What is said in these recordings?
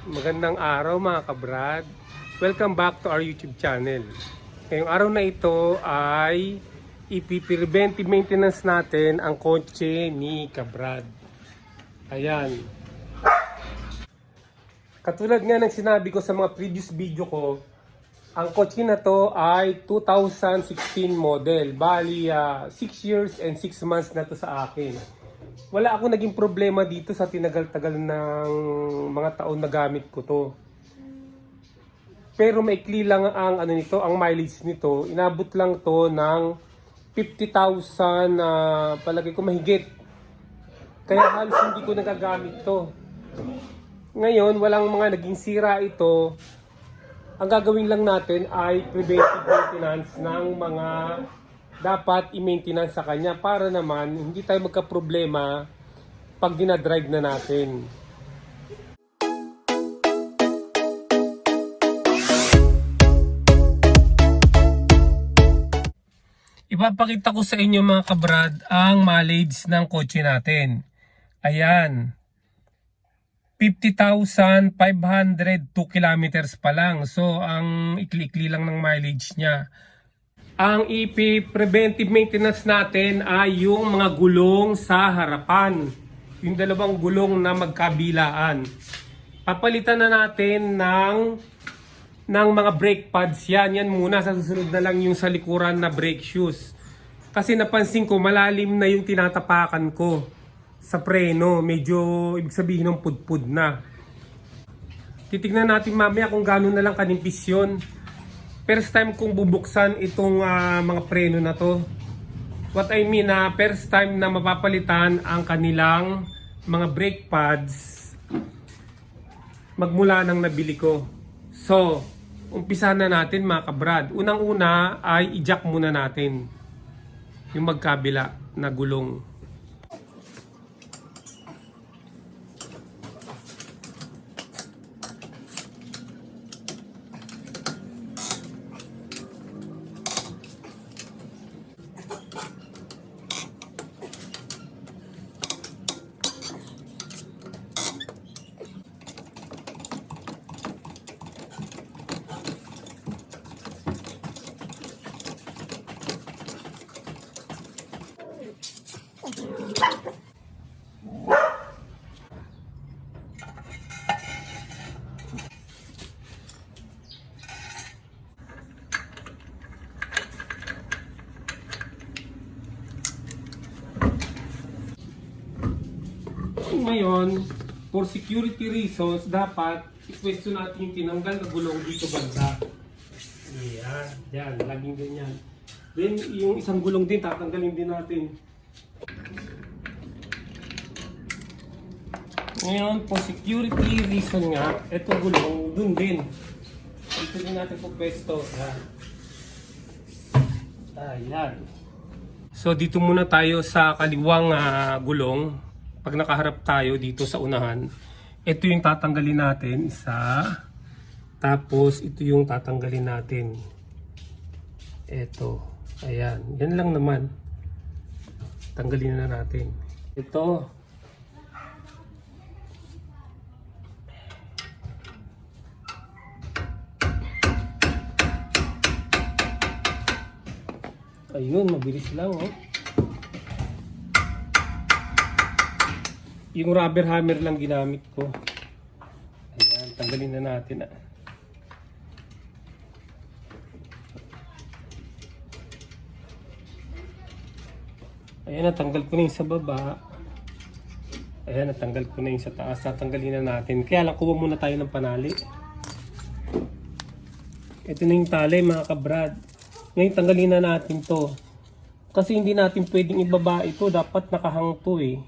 Magandang araw mga kabrad. Welcome back to our YouTube channel. Ngayong araw na ito ay ipi-preventive maintenance natin ang kotse ni kabrad. Ayan. Katulad nga ng sinabi ko sa mga previous video ko, ang kotse na to ay 2016 model. Bali, 6 years and 6 months na to sa akin. Wala ako naging problema dito sa tinagal-tagal ng mga taon na gamit ko to. Pero maikli lang ang ang mileage nito. Inabot lang to ng 50,000 na palagi ko mahigit. Kaya halos hindi ko nagagamit to. Ngayon, walang mga naging sira ito. Ang gagawin lang natin ay preventive maintenance ng mga dapat i-maintenance sa kanya para naman hindi tayo magka-problema pag dinadrive na natin. Ipapakita ko sa inyo mga kabrad ang mileage ng kotse natin. Ayan. 50,502 kilometers pa lang. So, ang ikli-ikli lang ng mileage niya. Ang preventive maintenance natin ay yung mga gulong sa harapan. Yung dalawang gulong na magkabilaan. Papalitan na natin ng mga brake pads yan. Yan muna, sa susunod na lang yung sa likuran na brake shoes. Kasi napansin ko malalim na yung tinatapakan ko sa preno. Medyo ibig sabihin ng pudpud na. Titignan natin mamaya kung gano'n na lang kanimpis yun. First time kong bubuksan itong mga preno na to. What I mean first time na mapapalitan ang kanilang mga brake pads magmula nang nabili ko. So, umpisa na natin mga kabrad. Unang-una ay i-jack muna natin yung magkabila na gulong. Ngayon, for security reasons, dapat i-question natin yung tinanggal na gulong dito banda. Yan, yan, laging ganyan. Then, yung isang gulong din, tatanggalin din natin. Ngayon, for security reason nga, itong gulong, dun din. Dito din natin po pwesto. Yan. Ayan. So, dito muna tayo sa kaliwang gulong. Pag nakaharap tayo dito sa unahan, ito yung tatanggalin natin, isa. Tapos, ito yung tatanggalin natin. Ito. Ayan. Yan lang naman. Tanggalin na natin. Ito. Ayun, mabilis lang oh. Yung rubber hammer lang ginamit ko. Ayan, tanggalin na natin Ayan, natanggal ko na yung sa baba. Ayan, natanggal ko na yung sa taas. Natanggalin na natin. Kaya lang, kuha muna tayo ng panali. Ito na yung tali mga kabrad. Ngayon, tanggalin na natin to. Kasi hindi natin pwedeng ibaba ito. Dapat nakahang to eh.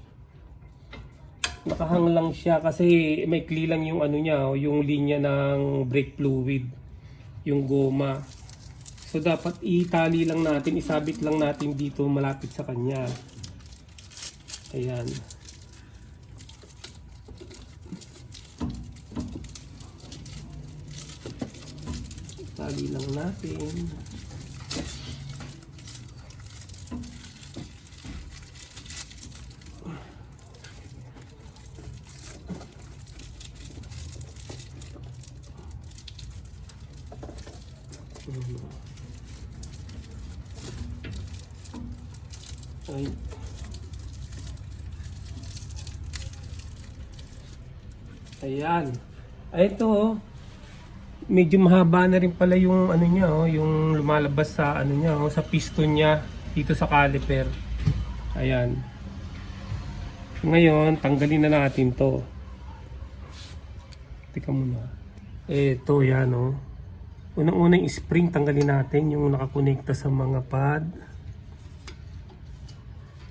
Nakahang lang siya kasi may kli lang yung niya, yung linya ng brake fluid, yung goma. So dapat itali lang natin, isabit lang natin dito malapit sa kanya. Ayan. Tali lang natin. Ay. Ayan. Ay, ito oh. Medyo mahaba na rin pala yung ano niya oh, yung lumalabas sa ano niya oh, sa piston niya dito sa caliper. Ayan. Ngayon, tanggalin na natin 'to. Teka muna. Ito yan oh. Unang-unang spring tanggalin natin yung nakakonekta sa mga pad.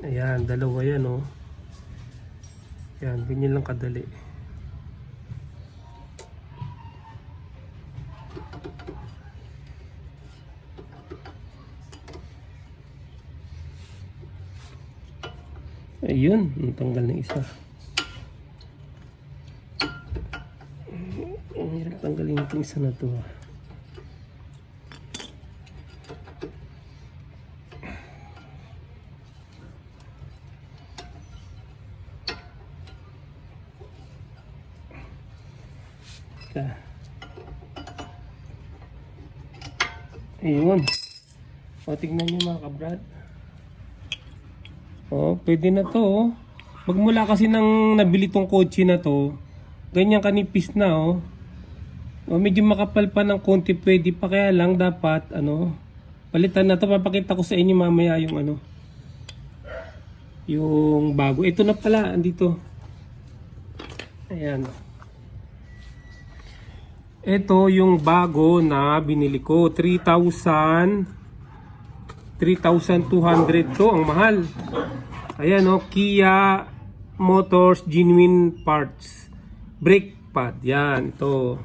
Ayan, dalawa yan oh. Ayan, ganyan lang kadali. Ayun, natanggal na isa. Ang hirap tanggalin itong isa na to. Ayun. O, tignan nyo mga kabrad. Oh, pwede na to oh. Magmula kasi nang nabili tong kotse na to, ganyan kanipis na oh. Oh, medyo makapal pa ng konti, pwede pa, kaya lang dapat ano, palitan na to. Papakita ko sa inyo mamaya yung ano, yung bago. Ito na pala, andito. Ayan. Ito yung bago na binili ko, 3,200 to, ang mahal. Ayan o, Kia Motors Genuine Parts brake pad, yan, ito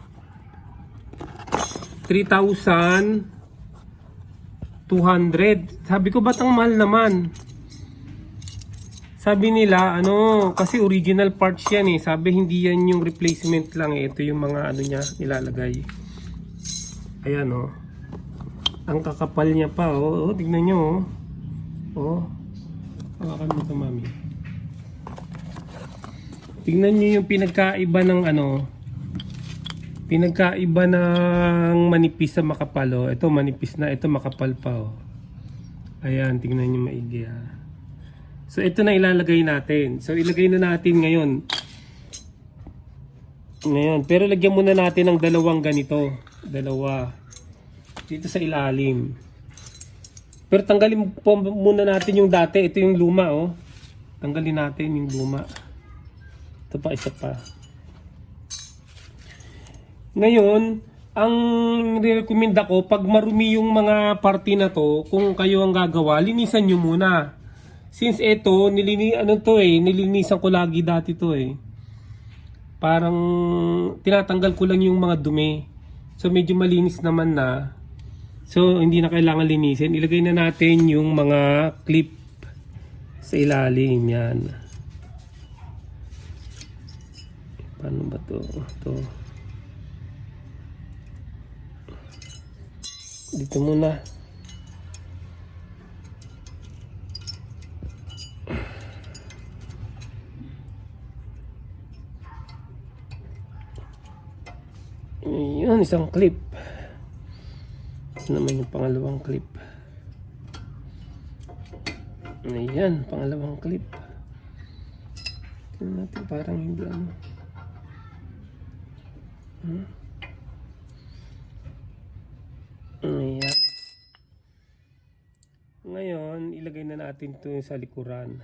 3,200. Sabi ko, ba't ang mahal naman? Sabi nila, ano, kasi original parts yan eh. Sabi, hindi yan yung replacement lang eh. Ito yung mga ano niya, nilalagay. Ayan o. Ang kakapal niya pa oh. Oh, tignan nyo oh. Oh. Hawakan mo ito, mami. Tignan nyo yung pinagkaiba ng ano. Pinagkaiba ng manipis sa makapal oh. Ito manipis na, ito makapal pa oh. Ayan, tignan nyo maigi ah. So ito na ilalagay natin. So ilagay na natin ngayon. Pero lagyan muna natin ng dalawang ganito. Dalawa. Dito sa ilalim. Pero tanggalin po muna natin yung dati. Ito yung luma oh. Tanggalin natin yung luma. Ito pa, isa pa. Ngayon, ang recommend ako, pag marumi yung mga parte na to, kung kayo ang gagawa, linisan nyo muna. Since ito, nilinisan ko lagi dati to eh. Parang tinatanggal ko lang yung mga dumi. So medyo malinis naman na. So, hindi na kailangan linisin. Ilagay na natin yung mga clip sa ilalim. Yan. Paano ba to? Ito. Dito muna. Yun, isang clip. Ito naman yung pangalawang clip. Ayan, pangalawang clip. Tignan natin, parang hindi ano. Ayan. Ngayon, ilagay na natin ito yung sa likuran.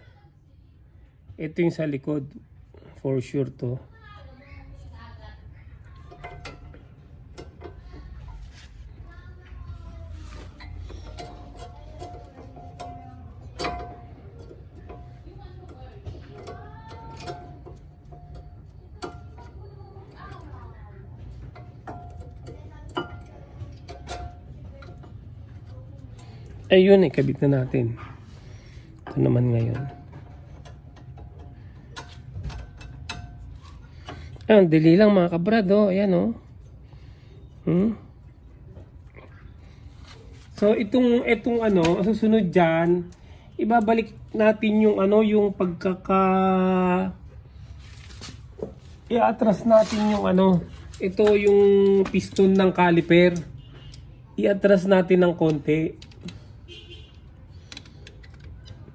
Ito yung sa likod. For sure to. Ayun eh, kabit na natin. Ito naman ngayon. Ayan, dali lang mga kabrad oh. Ayan oh. So itong ano, susunod dyan, ibabalik natin yung ano, yung i-atras natin yung ano, ito yung piston ng caliper. i-atras natin ng konti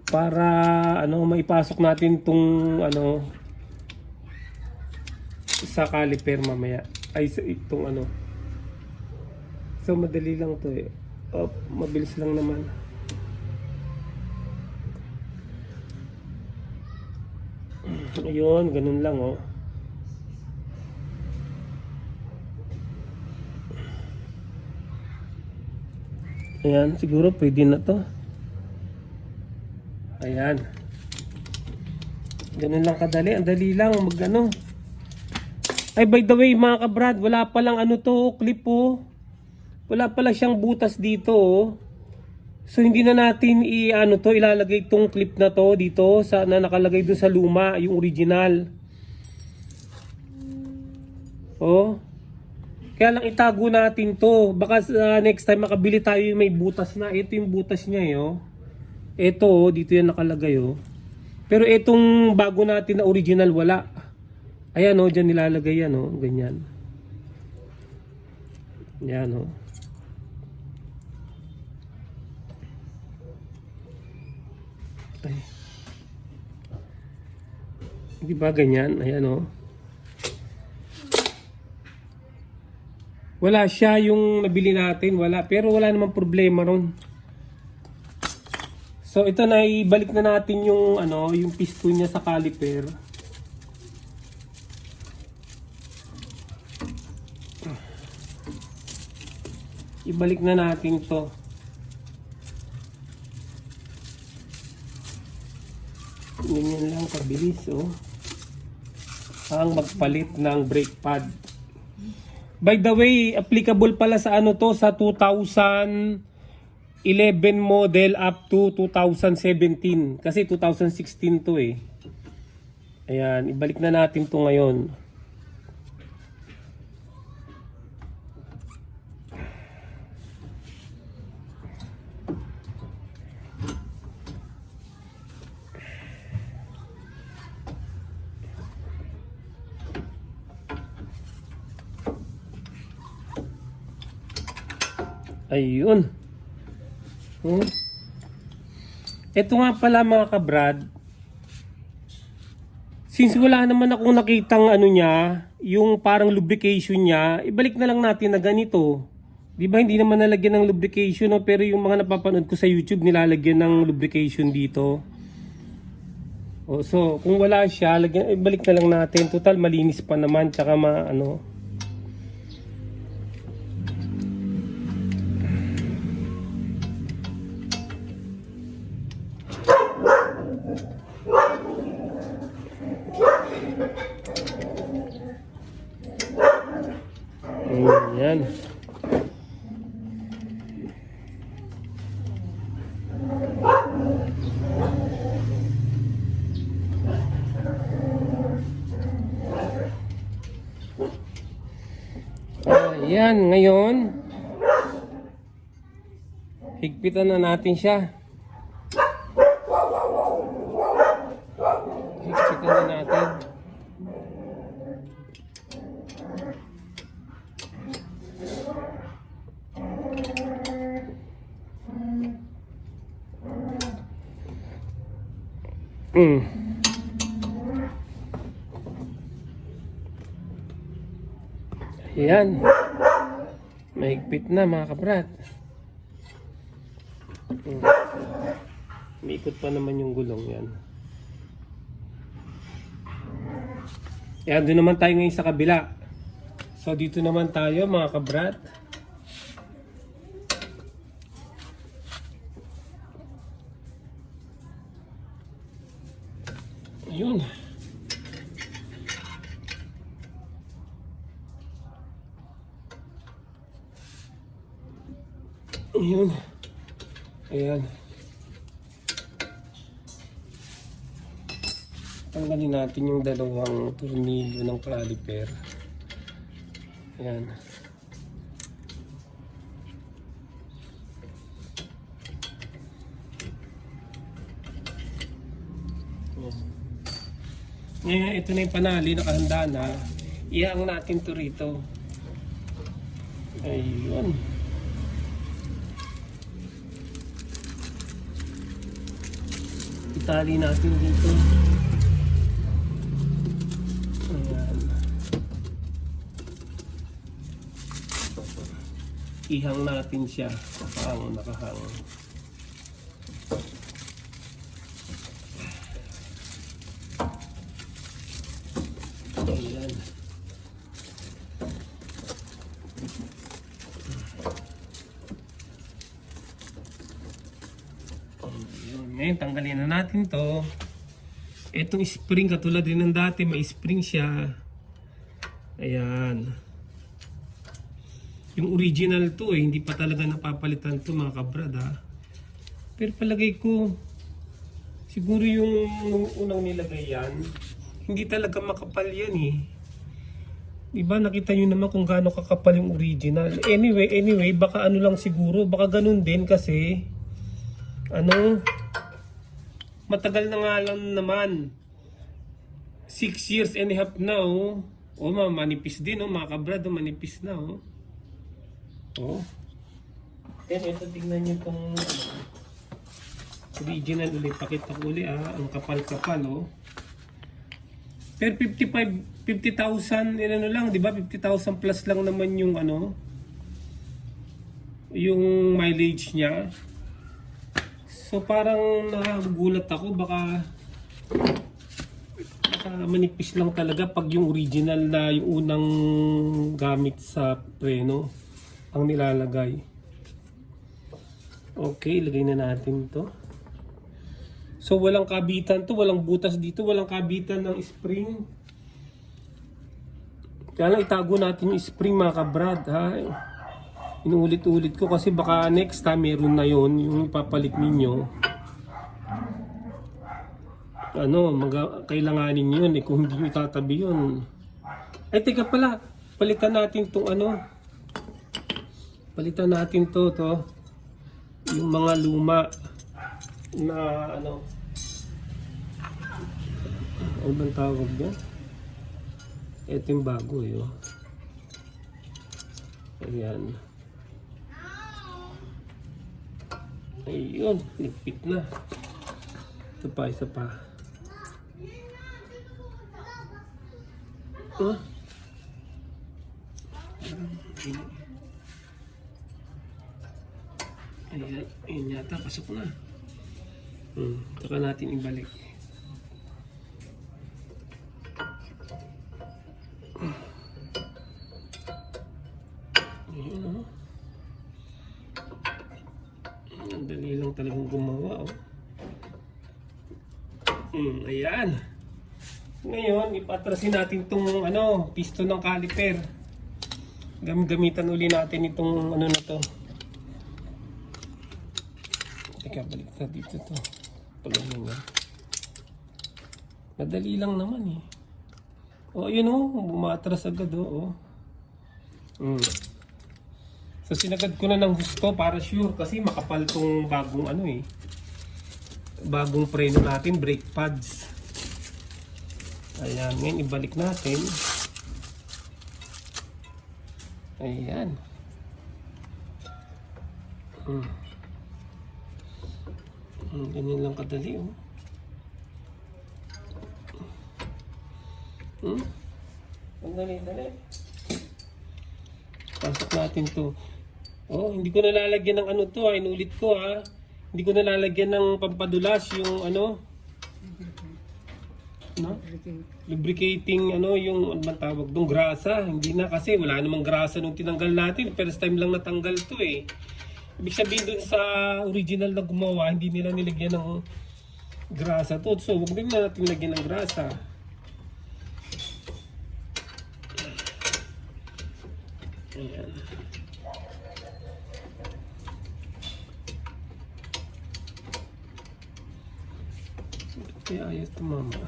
para maipasok natin tong sa caliper mamaya. Ay itong So madali lang to eh. Mabilis lang naman. Ayun, ganun lang oh. Ayan, siguro pwede na to. Ayan. Ganun lang kadali. Ang dali lang Ay, by the way mga kabrad, wala palang clip oh. Wala pala siyang butas dito oh. So hindi na natin ilalagay tong clip na to dito na nakalagay dun sa luma, yung original. Oh. Kaya lang itago natin to. Baka next time makabili tayo yung may butas na. Ito yung butas niya oh. Ito oh, dito yan nakalagay oh. Pero itong bago natin na original wala. Ayan oh, dyan nilalagay yan oh, ganyan. Yan oh. Ay. Di ba ganyan? Ayan oh. Wala siya yung nabili natin, wala. Pero wala namang problema ron. So ito na, ibalik na natin yung yung piston niya sa caliper. Ibalik na natin to. Ganyan lang kabilis oh. Ang magpalit ng brake pad. By the way, applicable pala sa sa 2011 model up to 2017. Kasi 2016 to eh. Ayan, ibalik na natin to ngayon. Ayun. Ito nga pala mga kabrad. Since wala naman akong nakitang niya, yung parang lubrication niya, ibalik na lang natin na ganito. Di ba hindi naman nalagyan ng lubrication no? Pero yung mga napapanood ko sa YouTube nilalagyan ng lubrication dito. So kung wala siya, ibalik na lang natin. Total malinis pa naman tsaka Ayan. Ayan, ngayon higpitan na natin siya. Higpitan na natin. Ayan. Mahigpit na mga kabrad. Umiikot pa naman yung gulong yan. Ayan, doon naman tayo ngayon sa kabila. So dito naman tayo mga kabrad. Ayun. Ayun. Ayan. Tanggalin natin yung dalawang tornilyo ng caliper. Ayan. Ngayon, ito na yung panali, nakahanda na. Ihang natin to rito. Ayun. Itali natin dito. Ayan. Ihang natin siya. Nakahang. Ayan. Ngayon, tanggalin na natin to. Itong spring, katulad din ng dati, may spring siya. Ayan. Yung original to hindi pa talaga napapalitan to mga kabrad ha. Pero palagay ko, siguro yung unang nilagay yan, hindi talaga makapal yan Diba, nakita nyo naman kung gaano kakapal yung original. Anyway, baka ano lang siguro, baka ganun din kasi, matagal na nga lang naman. 6 years and a half na manipis din mga kabrad, manipis na Then ito, tingnan nyo itong original ulit. Pakita ko ulit ang kapal-kapal Pero 50,000 lang, di ba? 50,000 plus lang naman yung yung mileage niya. So parang nagugulat ako, baka manipis lang talaga pag yung original na yung unang gamit sa preno ang nilalagay. Okay, ilagay na natin to. So walang kabitan to, walang butas dito, walang kabitan ng spring. Kaya lang itago natin yung spring mga kabrad Inuulit-ulit ko kasi baka next time meron na yon yung ipapalit ninyo. Kailanganin yun kung hindi nyo itatabi yun. Ay teka pala, palitan natin tong palitan natin to yung mga luma na ano bang tawag dyan? Ito yung bago Ayan. Ayun, ligpit na. Isa pa. Ayan yata, pasok na. Saka natin ibalik. Ayan Ang dali lang talagang gumawa Ayan. Ngayon, ipatrasin natin itong piston ng caliper. Gamitan uli natin itong na to. Teka, balik sa dito to. Pagano nga. Madali lang naman yun bumatras agad So sinagad ko na ng gusto para sure kasi makapal tong bagong bagong preno natin, brake pads. Ayan, ngayon ibalik natin. Ayan. Ganyan lang kadali Ang dali. Pasok natin to. Hindi ko nalalagyan ng inulit ko Hindi ko nalalagyan ng pampadulas yung lubricating yung tawag dong grasa. Hindi na kasi wala namang grasa nung tinanggal natin. First time lang natanggal to Ibig sabihin dun sa original na gumawa, hindi nila nilagyan ng grasa to. So huwag din na natin lagyan ng grasa. Ayan. Kaya ayos ito mama.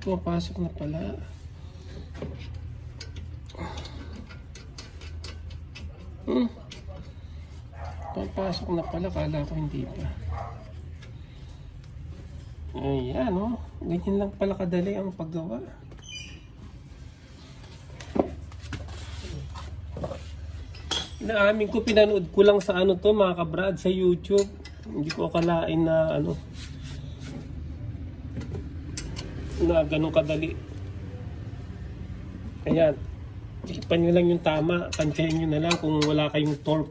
Pumapasok na pala. Pumapasok na pala, kala ko hindi pa. Ayan ganyan lang pala kadali ang paggawa. Naamin ko, pinanood ko lang sa ano to mga kabrad sa YouTube. Hindi ko akalain na ano na ganun kadali. Ayan. Ipan nyo lang yung tama. Tansyahin nyo na lang kung wala kayong torque.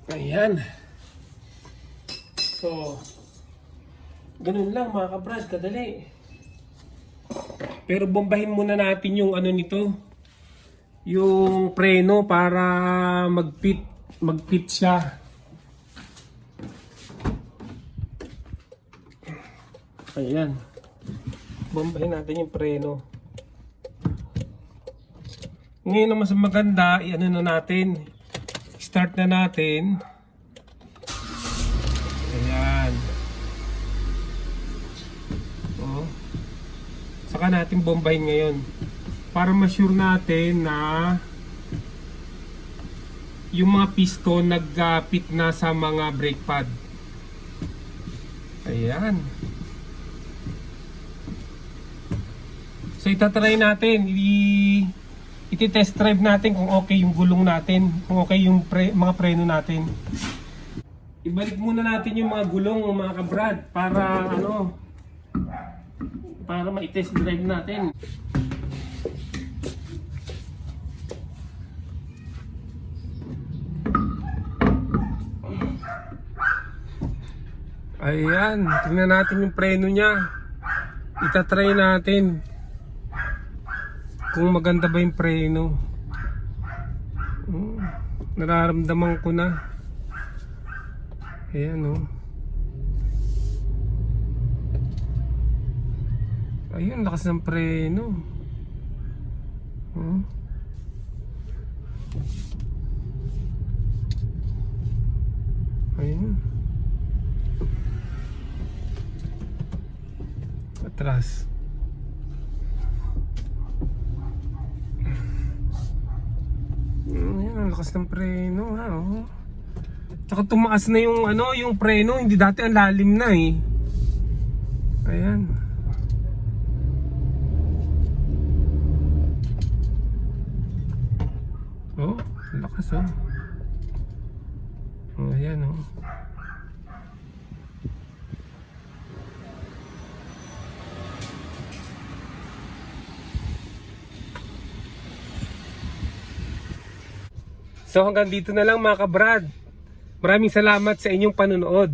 Ayan. So, ganun lang mga kabrad, kadali. Pero bombahin muna natin yung ano nito. Yung preno para magpit siya. Ayan. Bombahin natin yung preno. Ngayon na mas maganda, i-ano na natin. Start na natin. Ayan. Oh. Saka natin bombahin ngayon. Para ma-sure natin na yung mga piston nagpit na sa mga brake pad. Ayan. So itatry natin, iti-test drive natin kung okay yung gulong natin, kung okay yung mga preno natin. Ibalik muna natin yung mga gulong mga kabrad para ano, para ma-test drive natin. Ayan, tingnan natin yung preno niya. Itatry natin kung maganda ba yung preno. Nararamdaman ko na. Ayan oh. Ayun, lakas ng preno. Ayun. Atras. Ayan, ang lakas ng preno ha, oh. Tsaka tumaas na yung ano, yung preno, hindi dati ang lalim na eh. Ayan. Oh, ang lakas oh. Oh, ayan oh. So hanggang dito na lang mga kabrad. Maraming salamat sa inyong panonood.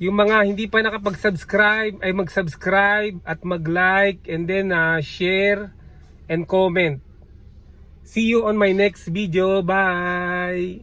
Yung mga hindi pa nakapag-subscribe ay mag-subscribe at mag-like and then share and comment. See you on my next video. Bye!